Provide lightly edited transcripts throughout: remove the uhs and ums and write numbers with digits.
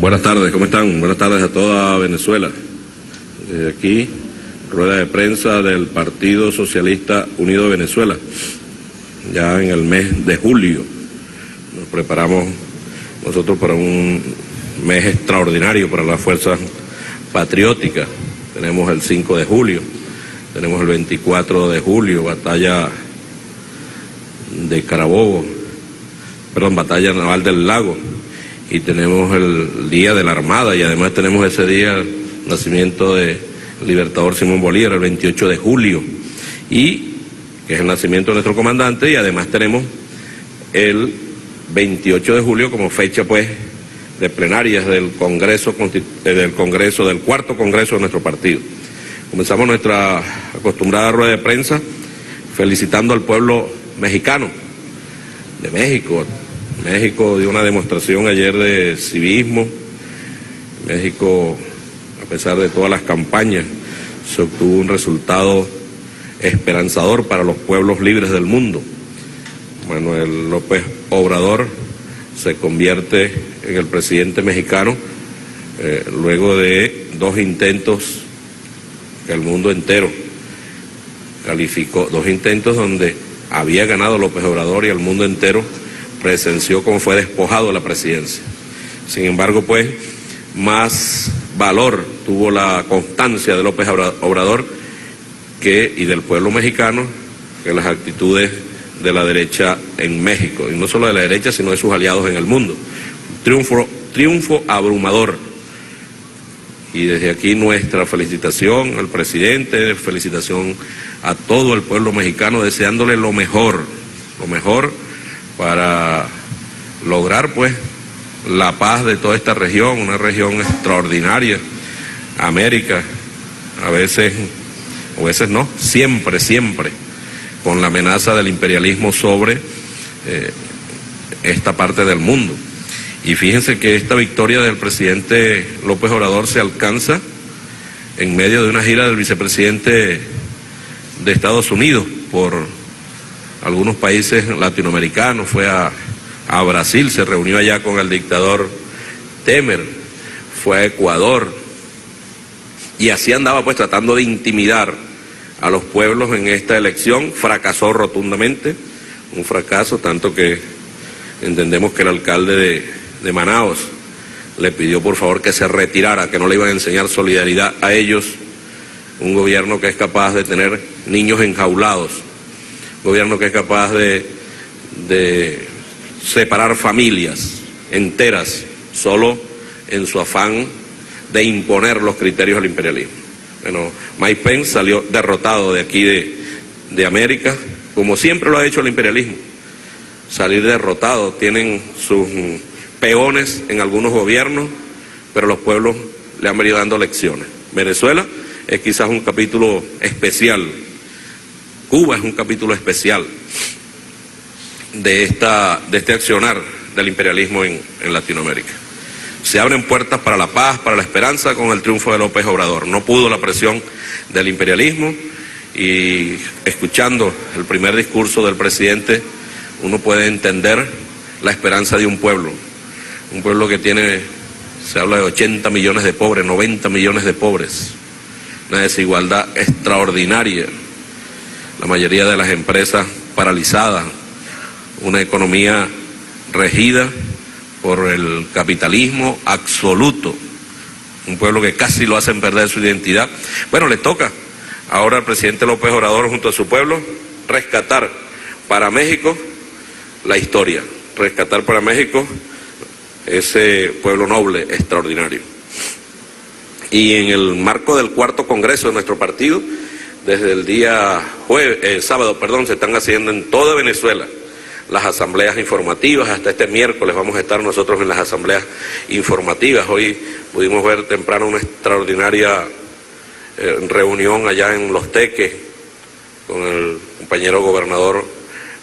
Buenas tardes, ¿cómo están? Buenas tardes a toda Venezuela. Desde aquí, rueda de prensa del Partido Socialista Unido de Venezuela. Ya en el mes de julio nos preparamos nosotros para un mes extraordinario para las fuerzas patrióticas. Tenemos el 5 de julio, tenemos el 24 de julio, batalla de Carabobo, batalla naval del Lago, y tenemos el Día de la Armada, y además tenemos ese día el nacimiento de Libertador Simón Bolívar, el 28 de julio, y que es el nacimiento de nuestro comandante, y además tenemos el 28 de julio como fecha pues de plenarias del Congreso, del cuarto Congreso de nuestro partido. Comenzamos nuestra acostumbrada rueda de prensa felicitando al pueblo mexicano, de México. México dio una demostración ayer de civismo. México, a pesar de todas las campañas, se obtuvo un resultado esperanzador para los pueblos libres del mundo. Manuel López Obrador se convierte en el presidente mexicano luego de dos intentos que el mundo entero calificó, dos intentos donde había ganado López Obrador y el mundo entero presenció cómo fue despojado de la presidencia. Sin embargo, pues, más valor tuvo la constancia de López Obrador y del pueblo mexicano que las actitudes de la derecha en México, y no solo de la derecha, sino de sus aliados en el mundo. Triunfo abrumador. Y desde aquí nuestra felicitación al presidente, felicitación a todo el pueblo mexicano, deseándole lo mejor para lograr pues la paz de toda esta región, una región extraordinaria. América, a veces no, siempre, con la amenaza del imperialismo sobre esta parte del mundo. Y fíjense que esta victoria del presidente López Obrador se alcanza en medio de una gira del vicepresidente de Estados Unidos por algunos países latinoamericanos. Fue a Brasil, se reunió allá con el dictador Temer, fue a Ecuador, y así andaba pues tratando de intimidar a los pueblos en esta elección. Fracasó rotundamente, un fracaso tanto que entendemos que el alcalde de Manaos le pidió por favor que se retirara, que no le iban a enseñar solidaridad a ellos, un gobierno que es capaz de tener niños enjaulados, un gobierno que es capaz de separar familias enteras solo en su afán de imponer los criterios del imperialismo. Bueno, Mike Pence salió derrotado de aquí de América, como siempre lo ha hecho el imperialismo, salir derrotado. Tienen sus peones en algunos gobiernos, pero los pueblos le han venido dando lecciones. Venezuela es quizás un capítulo especial, Cuba es un capítulo especial de este accionar del imperialismo en Latinoamérica. Se abren puertas para la paz, para la esperanza con el triunfo de López Obrador. No pudo la presión del imperialismo, y escuchando el primer discurso del presidente uno puede entender la esperanza de un pueblo que tiene, se habla de 80 millones de pobres, 90 millones de pobres, una desigualdad extraordinaria, la mayoría de las empresas paralizadas, una economía regida por el capitalismo absoluto, un pueblo que casi lo hacen perder su identidad. Bueno, le toca ahora al presidente López Obrador junto a su pueblo rescatar para México la historia, rescatar para México ese pueblo noble, extraordinario. Y en el marco del cuarto Congreso de nuestro partido, desde el día sábado, se están haciendo en toda Venezuela las asambleas informativas. Hasta este miércoles vamos a estar nosotros en las asambleas informativas. Hoy pudimos ver temprano una extraordinaria reunión allá en Los Teques con el compañero gobernador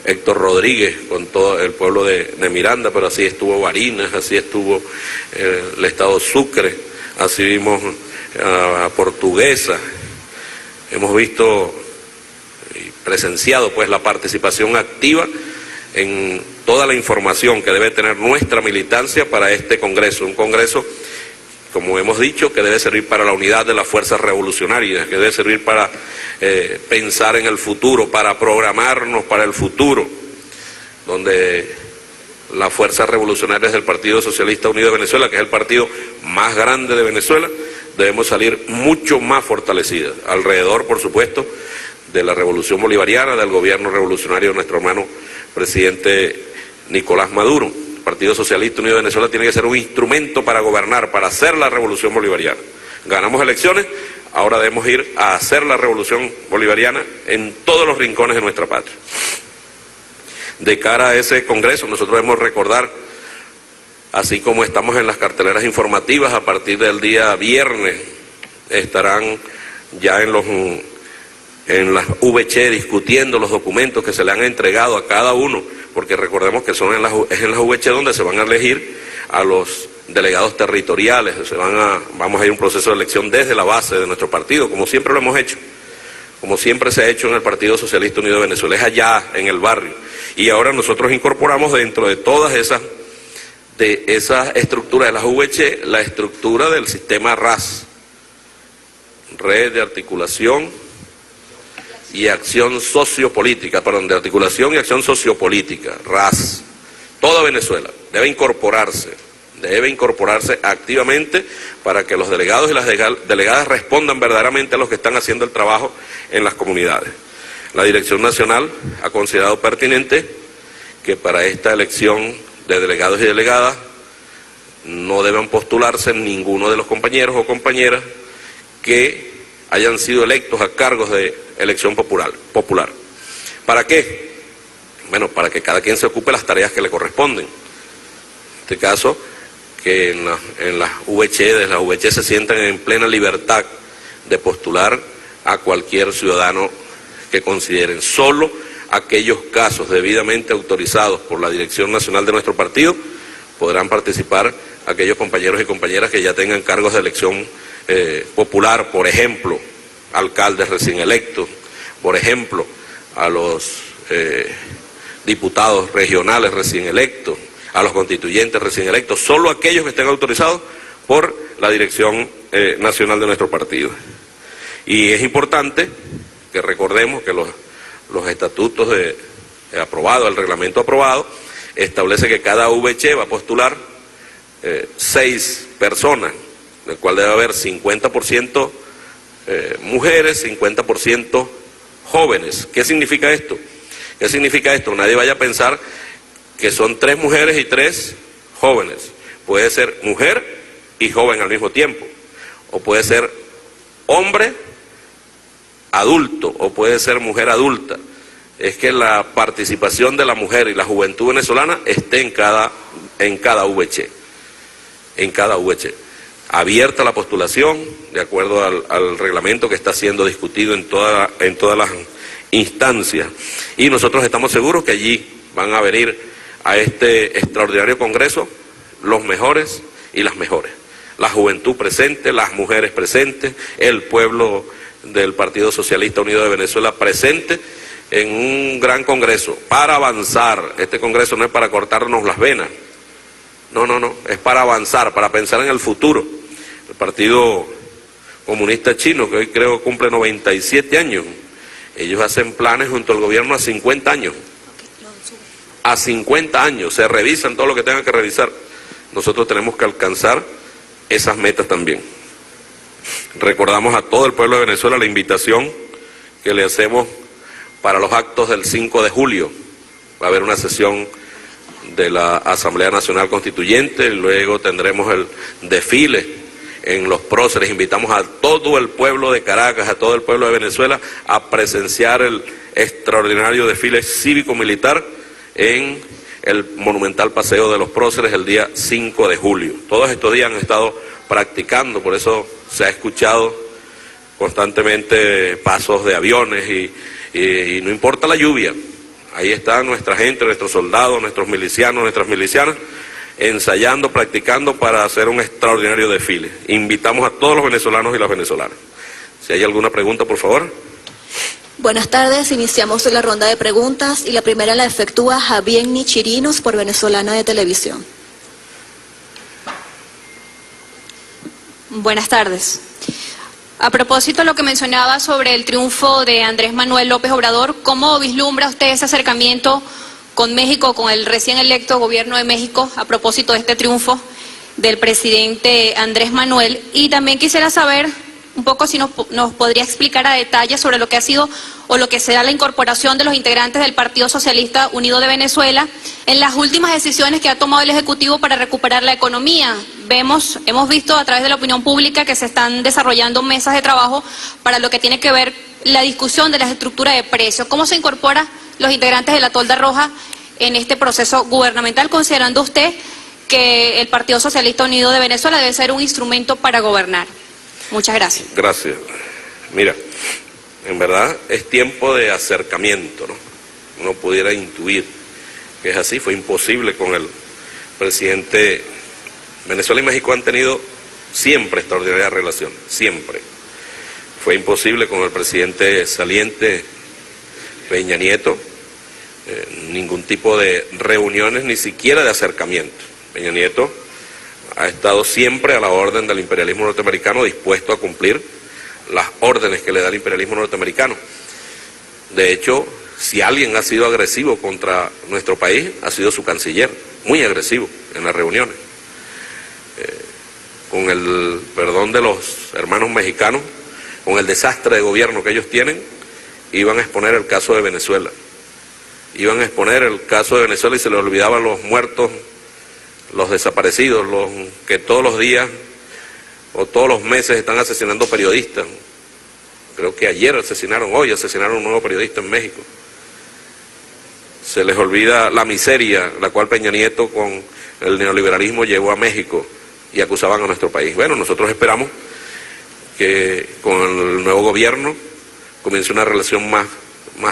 Héctor Rodríguez, con todo el pueblo de Miranda, pero así estuvo Barinas, así estuvo el estado Sucre, así vimos a Portuguesa. Hemos visto y presenciado pues la participación activa en toda la información que debe tener nuestra militancia para este Congreso. Un Congreso, como hemos dicho, que debe servir para la unidad de las fuerzas revolucionarias, que debe servir para pensar en el futuro, para programarnos para el futuro, donde las fuerzas revolucionarias del Partido Socialista Unido de Venezuela, que es el partido más grande de Venezuela, debemos salir mucho más fortalecidas, alrededor, por supuesto, de la revolución bolivariana, del gobierno revolucionario de nuestro hermano presidente Nicolás Maduro. El Partido Socialista Unido de Venezuela tiene que ser un instrumento para gobernar, para hacer la revolución bolivariana. Ganamos elecciones, ahora debemos ir a hacer la revolución bolivariana en todos los rincones de nuestra patria. De cara a ese Congreso, nosotros debemos recordar, así como estamos en las carteleras informativas, a partir del día viernes estarán ya en las VC discutiendo los documentos que se le han entregado a cada uno, porque recordemos que es en las VC donde se van a elegir a los delegados territoriales, vamos a ir a un proceso de elección desde la base de nuestro partido, como siempre lo hemos hecho, como siempre se ha hecho en el Partido Socialista Unido de Venezuela, es allá en el barrio. Y ahora nosotros incorporamos dentro de todas esas estructuras de las VC, la estructura del sistema RAS, Red de Articulación y Acción Sociopolítica, perdón, de Articulación y Acción Sociopolítica, RAS. Toda Venezuela debe incorporarse activamente para que los delegados y las delegadas respondan verdaderamente a los que están haciendo el trabajo en las comunidades. La Dirección Nacional ha considerado pertinente que para esta elección de delegados y delegadas no deben postularse ninguno de los compañeros o compañeras que hayan sido electos a cargos de elección popular. ¿Para qué? Bueno, para que cada quien se ocupe las tareas que le corresponden. En este caso, que en las VC se sientan en plena libertad de postular a cualquier ciudadano que consideren. Solo aquellos casos debidamente autorizados por la Dirección Nacional de nuestro partido podrán participar aquellos compañeros y compañeras que ya tengan cargos de elección popular, por ejemplo, alcaldes recién electos, por ejemplo, a los diputados regionales recién electos, a los constituyentes recién electos, solo aquellos que estén autorizados por la Dirección Nacional de nuestro partido. Y es importante que recordemos que los estatutos aprobados, el reglamento aprobado, establece que cada VC va a postular 6 personas, del cual debe haber 50% mujeres, 50% jóvenes. ¿Qué significa esto? ¿Qué significa esto? Nadie vaya a pensar que son 3 mujeres y 3 jóvenes. Puede ser mujer y joven al mismo tiempo, o puede ser hombre adulto, o puede ser mujer adulta. Es que la participación de la mujer y la juventud venezolana esté en cada VC, abierta la postulación de acuerdo al reglamento que está siendo discutido en todas las instancias, y nosotros estamos seguros que allí van a venir a este extraordinario Congreso los mejores y las mejores, la juventud presente, las mujeres presentes, el pueblo del Partido Socialista Unido de Venezuela presente en un gran Congreso para avanzar. Este Congreso no es para cortarnos las venas, no, es para avanzar, para pensar en el futuro. El Partido Comunista Chino, que hoy creo cumple 97 años, ellos hacen planes junto al gobierno a 50 años. A 50 años, se revisan todo lo que tengan que revisar. Nosotros tenemos que alcanzar esas metas también. Recordamos a todo el pueblo de Venezuela la invitación que le hacemos para los actos del 5 de julio. Va a haber una sesión de la Asamblea Nacional Constituyente, luego tendremos el desfile en los próceres. Invitamos a todo el pueblo de Caracas, a todo el pueblo de Venezuela a presenciar el extraordinario desfile cívico-militar en el monumental paseo de los próceres el día 5 de julio. Todos estos días han estado practicando, por eso se ha escuchado constantemente pasos de aviones y no importa la lluvia, ahí está nuestra gente, nuestros soldados, nuestros milicianos, nuestras milicianas, ensayando, practicando para hacer un extraordinario desfile. Invitamos a todos los venezolanos y las venezolanas. Si hay alguna pregunta, por favor. Buenas tardes, iniciamos la ronda de preguntas y la primera la efectúa Javier Chirinos por Venezolana de Televisión. Buenas tardes. A propósito de lo que mencionaba sobre el triunfo de Andrés Manuel López Obrador, ¿cómo vislumbra usted ese acercamiento con México, con el recién electo gobierno de México, a propósito de este triunfo del presidente Andrés Manuel? Y también quisiera saber un poco si nos podría explicar a detalle sobre lo que ha sido o lo que será la incorporación de los integrantes del Partido Socialista Unido de Venezuela en las últimas decisiones que ha tomado el Ejecutivo para recuperar la economía. Hemos visto a través de la opinión pública que se están desarrollando mesas de trabajo para lo que tiene que ver la discusión de las estructuras de precios. ¿Cómo se incorporan los integrantes de la Tolda Roja en este proceso gubernamental, considerando usted que el Partido Socialista Unido de Venezuela debe ser un instrumento para gobernar? Muchas gracias. Gracias. Mira, en verdad es tiempo de acercamiento, ¿no? Uno pudiera intuir que es así, fue imposible con el presidente. Venezuela y México han tenido siempre extraordinarias relaciones, siempre. Fue imposible con el presidente saliente Peña Nieto, ningún tipo de reuniones, ni siquiera de acercamiento. Peña Nieto ha estado siempre a la orden del imperialismo norteamericano, dispuesto a cumplir las órdenes que le da el imperialismo norteamericano. De hecho, si alguien ha sido agresivo contra nuestro país, ha sido su canciller, muy agresivo en las reuniones. Con el perdón de los hermanos mexicanos, con el desastre de gobierno que ellos tienen, iban a exponer el caso de Venezuela. Iban a exponer el caso de Venezuela y se les olvidaban los muertos, los desaparecidos, los que todos los días o todos los meses están asesinando periodistas. Creo que hoy asesinaron a un nuevo periodista en México. Se les olvida la miseria, la cual Peña Nieto con el neoliberalismo llevó a México y acusaban a nuestro país. Bueno, nosotros esperamos que con el nuevo gobierno comience una relación más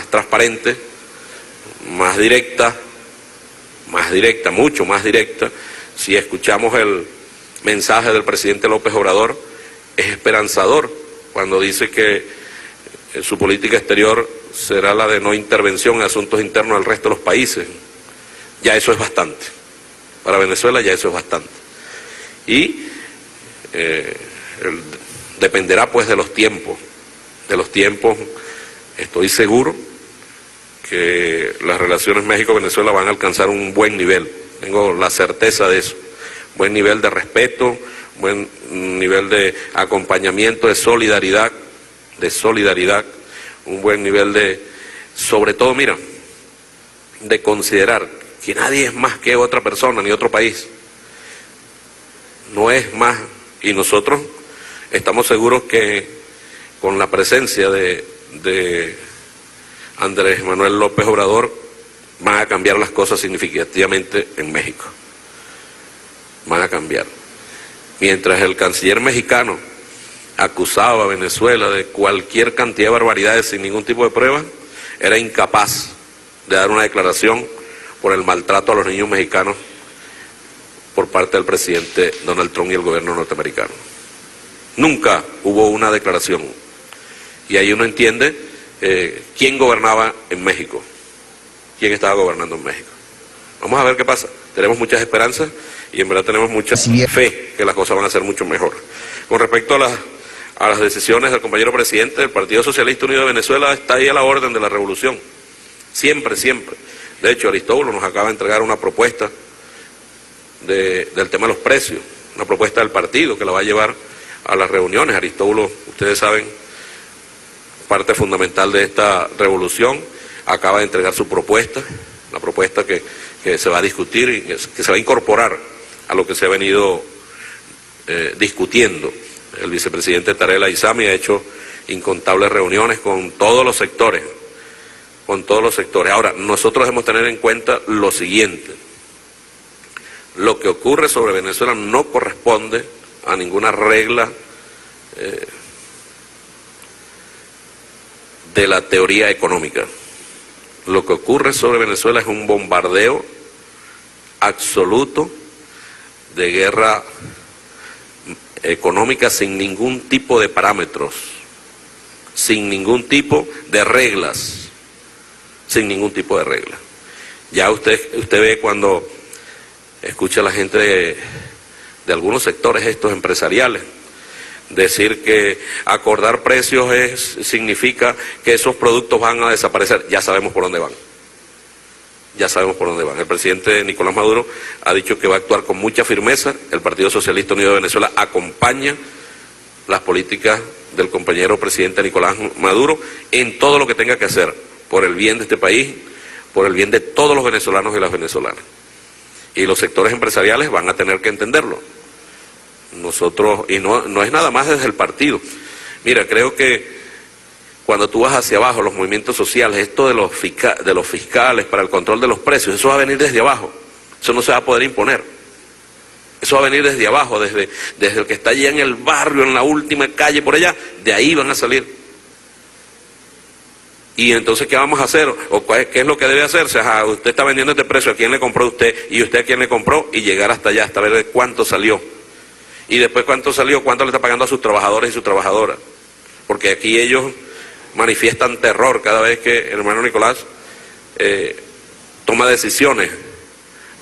transparente, más directa, mucho más directa. Si escuchamos el mensaje del presidente López Obrador, es esperanzador cuando dice que su política exterior será la de no intervención en asuntos internos del resto de los países. Ya eso es bastante. Para Venezuela ya eso es bastante. Y dependerá pues de los tiempos. Estoy seguro que las relaciones México-Venezuela van a alcanzar un buen nivel. Tengo la certeza de eso. Buen nivel de respeto, buen nivel de acompañamiento, de solidaridad, un buen nivel de, sobre todo, mira, de considerar que nadie es más que otra persona, ni otro país. No es más, y nosotros estamos seguros que con la presencia de Andrés Manuel López Obrador van a cambiar las cosas significativamente en México. Van a cambiar. Mientras el canciller mexicano acusaba a Venezuela de cualquier cantidad de barbaridades sin ningún tipo de prueba, era incapaz de dar una declaración por el maltrato a los niños mexicanos por parte del presidente Donald Trump y el gobierno norteamericano. Nunca hubo una declaración. Y ahí uno entiende quién gobernaba en México, quién estaba gobernando en México. Vamos a ver qué pasa. Tenemos muchas esperanzas y en verdad tenemos mucha fe que las cosas van a ser mucho mejor. Con respecto a las decisiones del compañero presidente, el Partido Socialista Unido de Venezuela está ahí a la orden de la revolución. Siempre, siempre. De hecho, Aristóbulo nos acaba de entregar una propuesta del tema de los precios, una propuesta del partido que la va a llevar a las reuniones. Aristóbulo, ustedes saben, parte fundamental de esta revolución, acaba de entregar su propuesta, la propuesta que se va a discutir y que se va a incorporar a lo que se ha venido discutiendo. El vicepresidente Tarek El-Aissami ha hecho incontables reuniones con todos los sectores, Ahora, nosotros debemos tener en cuenta lo siguiente: lo que ocurre sobre Venezuela no corresponde a ninguna regla de la teoría económica. Lo que ocurre sobre Venezuela es un bombardeo absoluto de guerra económica sin ningún tipo de parámetros. sin ningún tipo de reglas, sin ningún tipo de reglas. Ya usted ve cuando escucha a la gente de algunos sectores estos empresariales decir que acordar precios significa que esos productos van a desaparecer. Ya sabemos por dónde van. Ya sabemos por dónde van. El presidente Nicolás Maduro ha dicho que va a actuar con mucha firmeza. El Partido Socialista Unido de Venezuela acompaña las políticas del compañero presidente Nicolás Maduro en todo lo que tenga que hacer por el bien de este país, por el bien de todos los venezolanos y las venezolanas. Y los sectores empresariales van a tener que entenderlo. Nosotros, y no es nada más desde el partido. Mira, creo que cuando tú vas hacia abajo, los movimientos sociales, esto de los fiscales para el control de los precios, eso va a venir desde abajo. Eso no se va a poder imponer. Eso va a venir desde abajo, desde el que está allá en el barrio, en la última calle por allá, de ahí van a salir. Y entonces, ¿qué vamos a hacer? ¿O qué es lo que debe hacerse? Ajá, usted está vendiendo este precio, ¿a quién le compró usted? Y usted a quién le compró, y llegar hasta allá, hasta ver de cuánto salió. Y después cuánto salió, cuánto le está pagando a sus trabajadores y sus trabajadoras. Porque aquí ellos manifiestan terror cada vez que el hermano Nicolás toma decisiones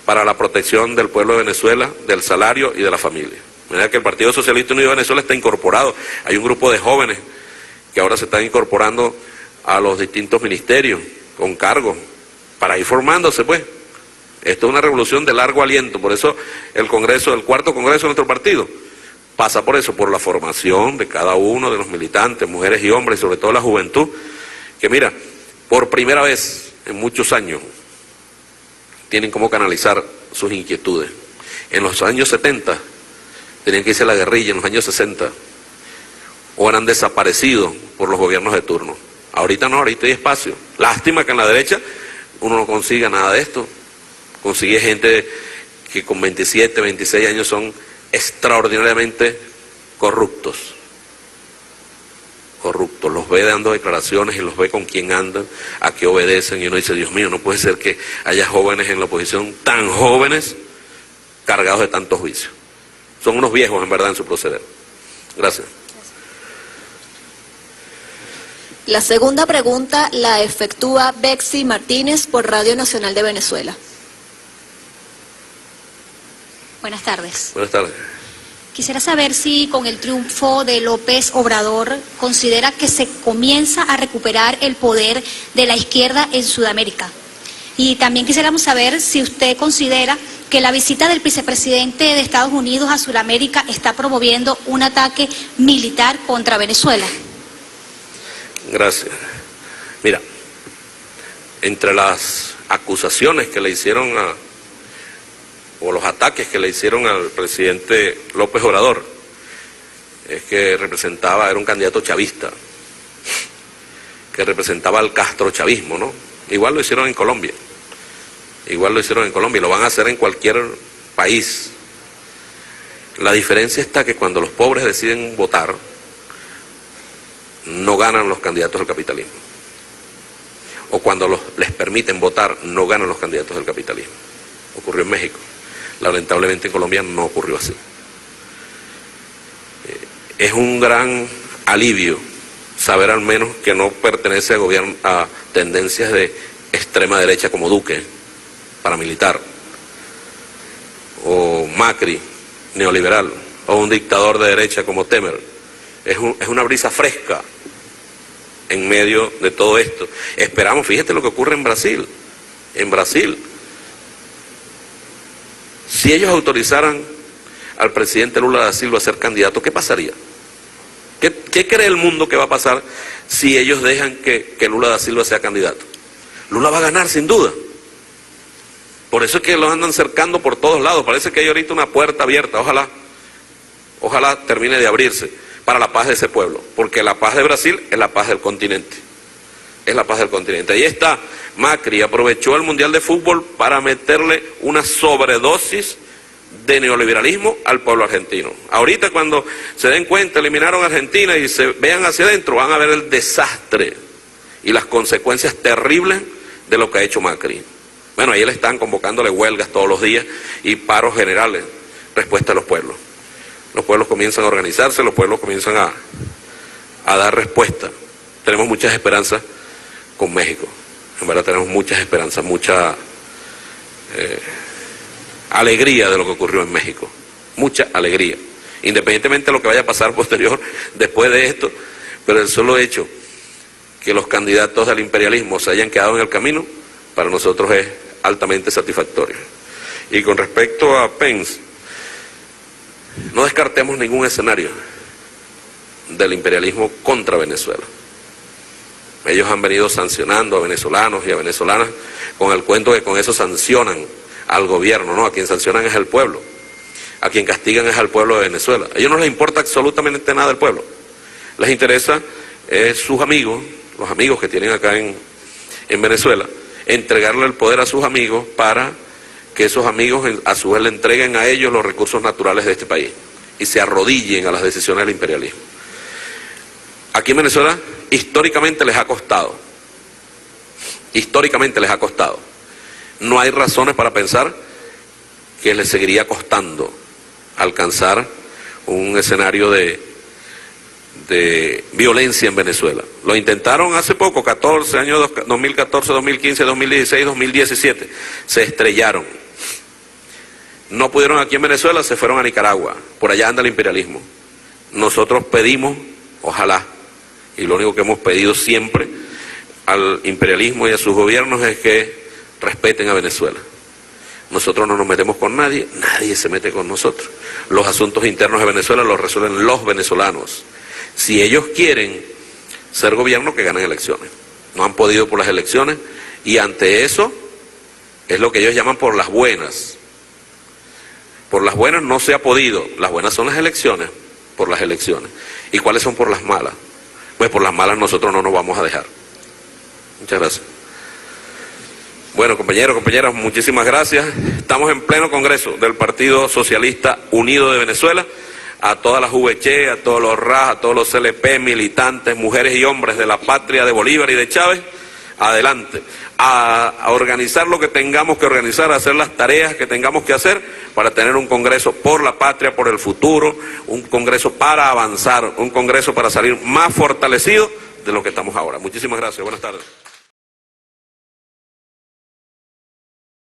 para la protección del pueblo de Venezuela, del salario y de la familia. De manera que el Partido Socialista Unido de Venezuela está incorporado. Hay un grupo de jóvenes que ahora se están incorporando a los distintos ministerios con cargos para ir formándose, pues. Esto es una revolución de largo aliento, por eso el Congreso, el cuarto Congreso de nuestro partido, pasa por eso, por la formación de cada uno de los militantes, mujeres y hombres, y sobre todo la juventud, que mira, por primera vez en muchos años, tienen cómo canalizar sus inquietudes. En los años 70, tenían que irse a la guerrilla, en los años 60, o eran desaparecidos por los gobiernos de turno. Ahorita no, ahorita hay espacio. Lástima que en la derecha uno no consiga nada de esto. Consigue gente que con 27, 26 años son extraordinariamente corruptos. Corruptos. Los ve dando declaraciones y los ve con quién andan, a qué obedecen. Y uno dice, Dios mío, no puede ser que haya jóvenes en la oposición tan jóvenes cargados de tantos vicios. Son unos viejos en verdad en su proceder. Gracias. La segunda pregunta la efectúa Bexy Martínez por Radio Nacional de Venezuela. Buenas tardes. Buenas tardes. Quisiera saber si con el triunfo de López Obrador considera que se comienza a recuperar el poder de la izquierda en Sudamérica. Y también quisiéramos saber si usted considera que la visita del vicepresidente de Estados Unidos a Sudamérica está promoviendo un ataque militar contra Venezuela. Gracias. Mira, entre las acusaciones que le hicieron o los ataques que le hicieron al presidente López Obrador, es que era un candidato chavista, que representaba al castrochavismo, ¿no? Igual lo hicieron en Colombia, y lo van a hacer en cualquier país. La diferencia está que cuando los pobres deciden votar, no ganan los candidatos del capitalismo. O cuando les permiten votar, no ganan los candidatos del capitalismo. Ocurrió en México. Lamentablemente en Colombia no ocurrió así. Es un gran alivio saber al menos que no pertenece a tendencias de extrema derecha como Duque, paramilitar, o Macri, neoliberal, o un dictador de derecha como Temer. Es una brisa fresca en medio de todo esto. Esperamos, fíjate lo que ocurre en Brasil. En Brasil, si ellos autorizaran al presidente Lula da Silva a ser candidato, ¿qué pasaría? ¿Qué cree el mundo que va a pasar si ellos dejan que Lula da Silva sea candidato? Lula va a ganar sin duda. Por eso es que los andan cercando por todos lados. Parece que hay ahorita una puerta abierta. Ojalá termine de abrirse para la paz de ese pueblo. Porque la paz de Brasil es la paz del continente. Es la paz del continente. Ahí está. Macri aprovechó el Mundial de Fútbol para meterle una sobredosis de neoliberalismo al pueblo argentino. Ahorita cuando se den cuenta, eliminaron a Argentina y se vean hacia adentro, van a ver el desastre y las consecuencias terribles de lo que ha hecho Macri. Bueno, ahí le están convocándole huelgas todos los días y paros generales, respuesta a los pueblos. Los pueblos comienzan a organizarse, los pueblos comienzan a dar respuesta tenemos muchas esperanzas con México. En verdad tenemos muchas esperanzas, mucha alegría de lo que ocurrió en México. Mucha alegría. Independientemente de lo que vaya a pasar posterior después de esto, pero el solo hecho que los candidatos al imperialismo se hayan quedado en el camino, para nosotros es altamente satisfactorio. Y con respecto a Pence, no descartemos ningún escenario del imperialismo contra Venezuela. Ellos han venido sancionando a venezolanos y a venezolanas con el cuento que con eso sancionan al gobierno, ¿no? A quien sancionan es al pueblo, a quien castigan es al pueblo de Venezuela. A ellos no les importa absolutamente nada del pueblo. Les interesa sus amigos, los amigos que tienen acá en Venezuela, entregarle el poder a sus amigos para que esos amigos a su vez le entreguen a ellos los recursos naturales de este país y se arrodillen a las decisiones del imperialismo. Aquí en Venezuela históricamente les ha costado. Históricamente les ha costado. No hay razones para pensar que les seguiría costando alcanzar un escenario de violencia en Venezuela. Lo intentaron hace poco, 14 años, 2014, 2015, 2016, 2017. Se estrellaron. No pudieron aquí en Venezuela, se fueron a Nicaragua. Por allá anda el imperialismo. Nosotros pedimos, ojalá, y lo único que hemos pedido siempre al imperialismo y a sus gobiernos es que respeten a Venezuela. Nosotros no nos metemos con nadie, nadie se mete con nosotros. Los asuntos internos de Venezuela los resuelven los venezolanos. Si ellos quieren ser gobierno, que ganen elecciones. No han podido por las elecciones y ante eso es lo que ellos llaman por las buenas. Por las buenas no se ha podido. Las buenas son las elecciones, por las elecciones. ¿Y cuáles son por las malas? Pues por las malas nosotros no nos vamos a dejar. Muchas gracias. Bueno, compañeros, compañeras, muchísimas gracias. Estamos en pleno congreso del Partido Socialista Unido de Venezuela. A todas las VC, a todos los RAS, a todos los CLP, militantes, mujeres y hombres de la patria de Bolívar y de Chávez, adelante. A organizar lo que tengamos que organizar, a hacer las tareas que tengamos que hacer para tener un congreso por la patria, por el futuro, un congreso para avanzar, un congreso para salir más fortalecido de lo que estamos ahora. Muchísimas gracias. Buenas tardes.